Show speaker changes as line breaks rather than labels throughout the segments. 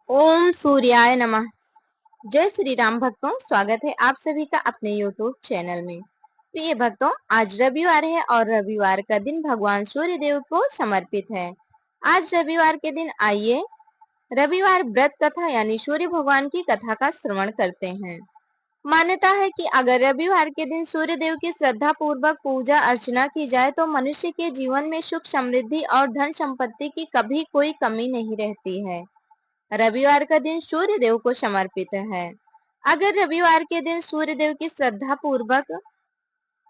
ओम सूर्याय नमः। जय श्री राम भक्तों, स्वागत है आप सभी का अपने YouTube चैनल में। प्रिय भक्तों, आज रविवार है और रविवार का दिन भगवान सूर्य देव को समर्पित है। आज रविवार के दिन आइए रविवार व्रत कथा यानी सूर्य भगवान की कथा का श्रवण करते हैं। मान्यता है कि अगर रविवार के दिन सूर्य देव की श्रद्धा पूर्वक पूजा अर्चना की जाए तो मनुष्य के जीवन में सुख समृद्धि और धन संपत्ति की कभी कोई कमी नहीं रहती है। रविवार का दिन सूर्य देव को समर्पित है। अगर रविवार के दिन सूर्य देव की श्रद्धा पूर्वक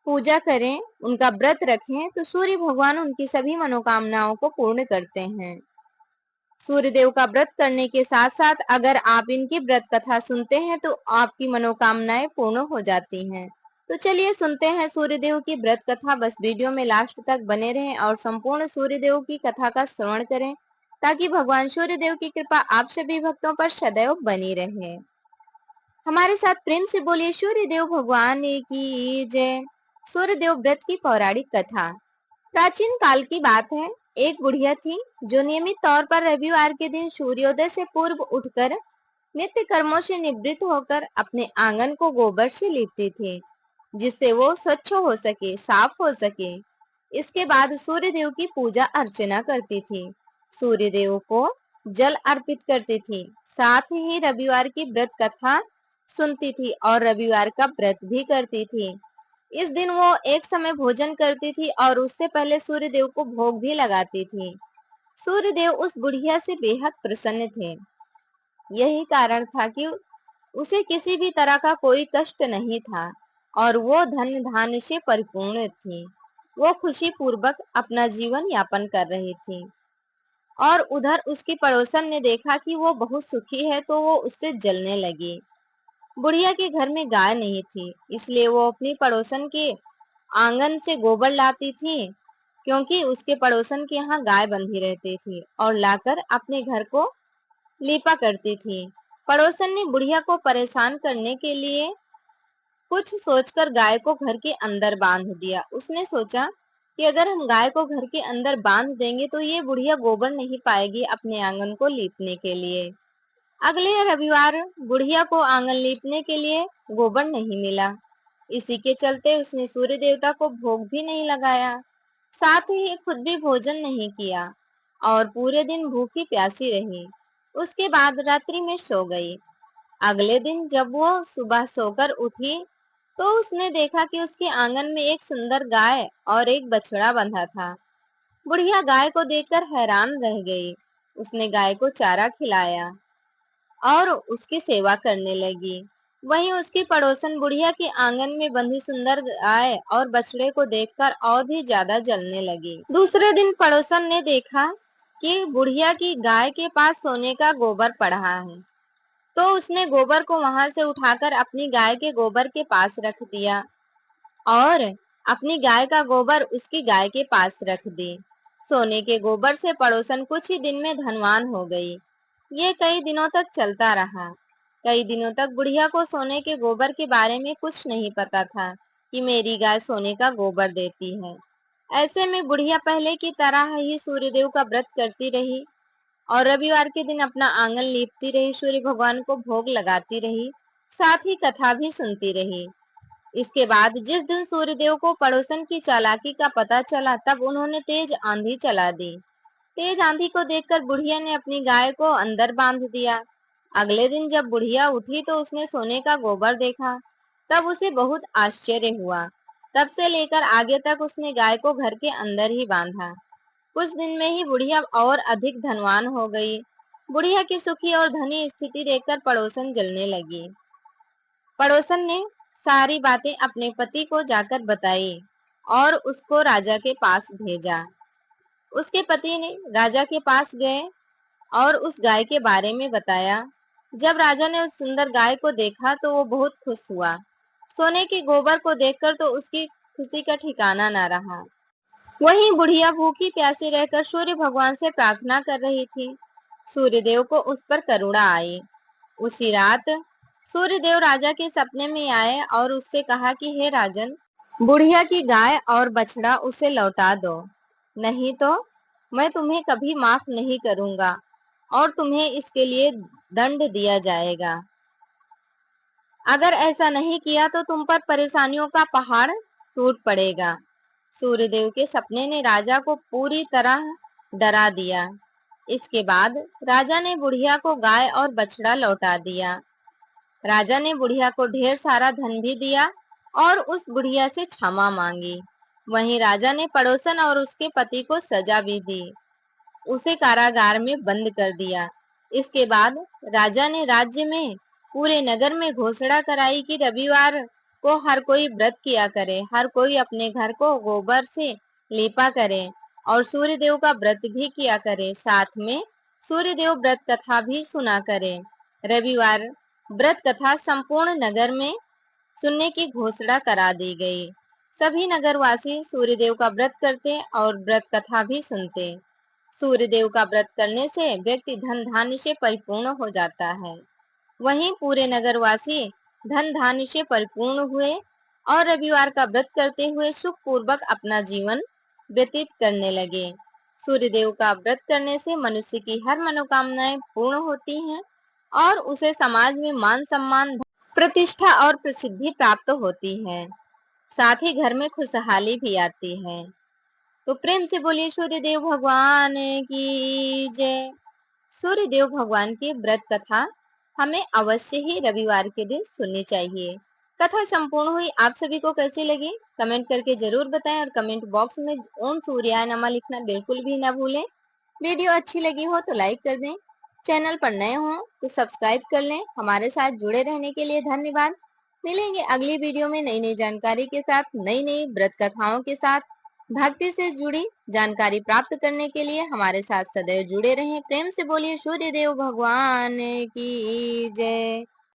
पूजा करें, उनका व्रत रखें तो सूर्य भगवान उनकी सभी मनोकामनाओं को पूर्ण करते हैं। सूर्य देव का व्रत करने के साथ साथ अगर आप इनकी व्रत कथा सुनते हैं तो आपकी मनोकामनाएं पूर्ण हो जाती हैं। तो चलिए सुनते हैं सूर्य देव की व्रत कथा। बस वीडियो में लास्ट तक बने रहें और संपूर्ण सूर्य देव की कथा का श्रवण करें ताकि भगवान सूर्य देव की कृपा आप सभी भक्तों पर सदैव बनी रहे। हमारे साथ प्रेम से बोलिए सूर्य देव भगवान की जय। सूर्य देव व्रत की पौराणिक कथा। प्राचीन काल की बात है। एक बुढ़िया थी जो नियमित तौर पर रविवार के दिन सूर्योदय से पूर्व उठकर नित्य कर्मों से निवृत्त होकर अपने आंगन को गोबर से लीपती थी, जिससे वो स्वच्छ हो सके, साफ हो सके। इसके बाद सूर्य देव की पूजा अर्चना करती थी, सूर्य देव को जल अर्पित करती थी, साथ ही रविवार की व्रत कथा सुनती थी और रविवार का व्रत भी करती थी। इस दिन वो एक समय भोजन करती थी और उससे पहले सूर्य देव को भोग भी लगाती थी। सूर्य देव उस बुढ़िया से बेहद प्रसन्न थे। यही कारण था कि उसे किसी भी तरह का कोई कष्ट नहीं था और वो धन धान्य से परिपूर्ण थी। वो खुशी पूर्वक अपना जीवन यापन कर रही थी और उधर उसकी पड़ोसन ने देखा कि वो बहुत सुखी है तो वो उससे जलने लगी। बुढ़िया के घर में गाय नहीं थी, इसलिए वो अपनी पड़ोसन के आंगन से गोबर लाती थी, क्योंकि उसके पड़ोसन के यहाँ गाय बंधी रहती थी और लाकर अपने घर को लीपा करती थी। पड़ोसन ने बुढ़िया को परेशान करने के लिए कुछ सोचकर गाय को घर के अंदर बांध दिया। उसने सोचा कि अगर हम गाय को घर के अंदर बांध देंगे तो ये बुढ़िया गोबर नहीं पाएगी अपने आंगन को लीपने के लिए। अगले रविवार बुढ़िया को आंगन लीपने के लिए गोबर नहीं मिला। इसी के चलते उसने सूर्य देवता को भोग भी नहीं लगाया, साथ ही खुद भी भोजन नहीं किया और पूरे दिन भूखी प्यासी रही। उसके बाद रात्रि में सो गई। अगले दिन जब वो सुबह सोकर उठी तो उसने देखा कि उसके आंगन में एक सुंदर गाय और एक बछड़ा बंधा था। बुढ़िया गाय को देखकर हैरान रह गई। उसने गाय को चारा खिलाया और उसकी सेवा करने लगी। वहीं उसकी पड़ोसन बुढ़िया के आंगन में बंधी सुंदर गाय और बछड़े को देखकर और भी ज्यादा जलने लगी। दूसरे दिन पड़ोसन ने देखा कि बुढ़िया की गाय के पास सोने का गोबर पड़ा है, तो उसने गोबर को वहां से उठाकर अपनी गाय के गोबर के पास रख दिया और अपनी गाय का गोबर उसकी गाय के पास रख दी। सोने के गोबर से पड़ोसन कुछ ही दिन में धनवान हो गई। ये कई दिनों तक चलता रहा। कई दिनों तक बुढ़िया को सोने के गोबर के बारे में कुछ नहीं पता था कि मेरी गाय सोने का गोबर देती है। ऐसे में बुढ़िया पहले की तरह ही सूर्यदेव का व्रत करती रही और रविवार के दिन अपना आंगन लीपती रही, सूर्य भगवान को भोग लगाती रही, साथ ही कथा भी सुनती रही। इसके बाद जिस दिन सूर्यदेव को पड़ोसन की चालाकी का पता चला, तब उन्होंने तेज आंधी चला दी। तेज आंधी को देखकर बुढ़िया ने अपनी गाय को अंदर बांध दिया। अगले दिन जब बुढ़िया उठी तो उसने सोने का गोबर देखा। तब उसे बहुत आश्चर्य हुआ। तब से लेकर आगे तक उसने गाय को घर के अंदर ही बांधा। कुछ दिन में ही बुढ़िया और अधिक धनवान हो गई। बुढ़िया की सुखी और धनी स्थिति देखकर पड़ोसन जलने लगी। पड़ोसन ने सारी बातें अपने पति को जाकर बताई और उसको राजा के पास भेजा। उसके पति ने राजा के पास गए और उस गाय के बारे में बताया। जब राजा ने उस सुंदर गाय को देखा तो वो बहुत खुश हुआ। सोने के गोबर को देखकर तो उसकी खुशी का ठिकाना न रहा। वहीं बुढ़िया भूखी प्यासी रहकर सूर्य भगवान से प्रार्थना कर रही थी। सूर्यदेव को उस पर करुणा आई। उसी रात सूर्यदेव राजा के सपने में आए और उससे कहा कि हे राजन, बुढ़िया की गाय और बछड़ा उसे लौटा दो, नहीं तो मैं तुम्हें कभी माफ नहीं करूंगा। और तुम्हें इसके लिए दंड दिया जाएगा। अगर ऐसा नहीं किया तो तुम पर परेशानियों का पहाड़ टूट पड़ेगा। सूर्यदेव के सपने ने राजा को पूरी तरह डरा दिया। इसके बाद राजा ने बुढ़िया को गाय और बछड़ा लौटा दिया। राजा ने बुढ़िया को ढेर सारा धन भी दिया और उस बुढ़िया से क्षमा मांगी। वहीं राजा ने पड़ोसन और उसके पति को सजा भी दी, उसे कारागार में बंद कर दिया। इसके बाद राजा ने राज्य में पूरे नगर में घोषणा कराई कि रविवार को हर कोई व्रत किया करे, हर कोई अपने घर को गोबर से लीपा करे और सूर्यदेव का व्रत भी किया करे, साथ में सूर्यदेव व्रत कथा भी सुना करे। रविवार व्रत कथा संपूर्ण नगर में सुनने की घोषणा करा दी गई। सभी नगरवासी सूर्यदेव का व्रत करते और व्रत कथा भी सुनते। सूर्यदेव का व्रत करने से व्यक्ति धन धान्य से परिपूर्ण हो जाता है। वहीं पूरे नगरवासी धन धान्य से परिपूर्ण हुए और रविवार का व्रत करते हुए सुख पूर्वक अपना जीवन व्यतीत करने लगे। सूर्यदेव का व्रत करने से मनुष्य की हर मनोकामनाएं पूर्ण होती हैं और उसे समाज में मान सम्मान, प्रतिष्ठा और प्रसिद्धि प्राप्त होती है। साथ ही घर में खुशहाली भी आती है। तो प्रेम से बोलिए सूर्यदेव भगवान की जय। सूर्यदेव भगवान की व्रत कथा हमें अवश्य ही रविवार के दिन सुननी चाहिए। कथा संपूर्ण हुई, आप सभी को कैसी लगी कमेंट करके जरूर बताएं और कमेंट बॉक्स में ओम सूर्याय नमः लिखना बिल्कुल भी ना भूलें। वीडियो अच्छी लगी हो तो लाइक कर दें, चैनल पर नए हो तो सब्सक्राइब कर लें। हमारे साथ जुड़े रहने के लिए धन्यवाद। मिलेंगे अगली वीडियो में नई नई जानकारी के साथ, नई नई व्रत कथाओं के साथ। भक्ति से जुड़ी जानकारी प्राप्त करने के लिए हमारे साथ सदैव जुड़े रहें। प्रेम से बोलिए सूर्यदेव भगवान की जय।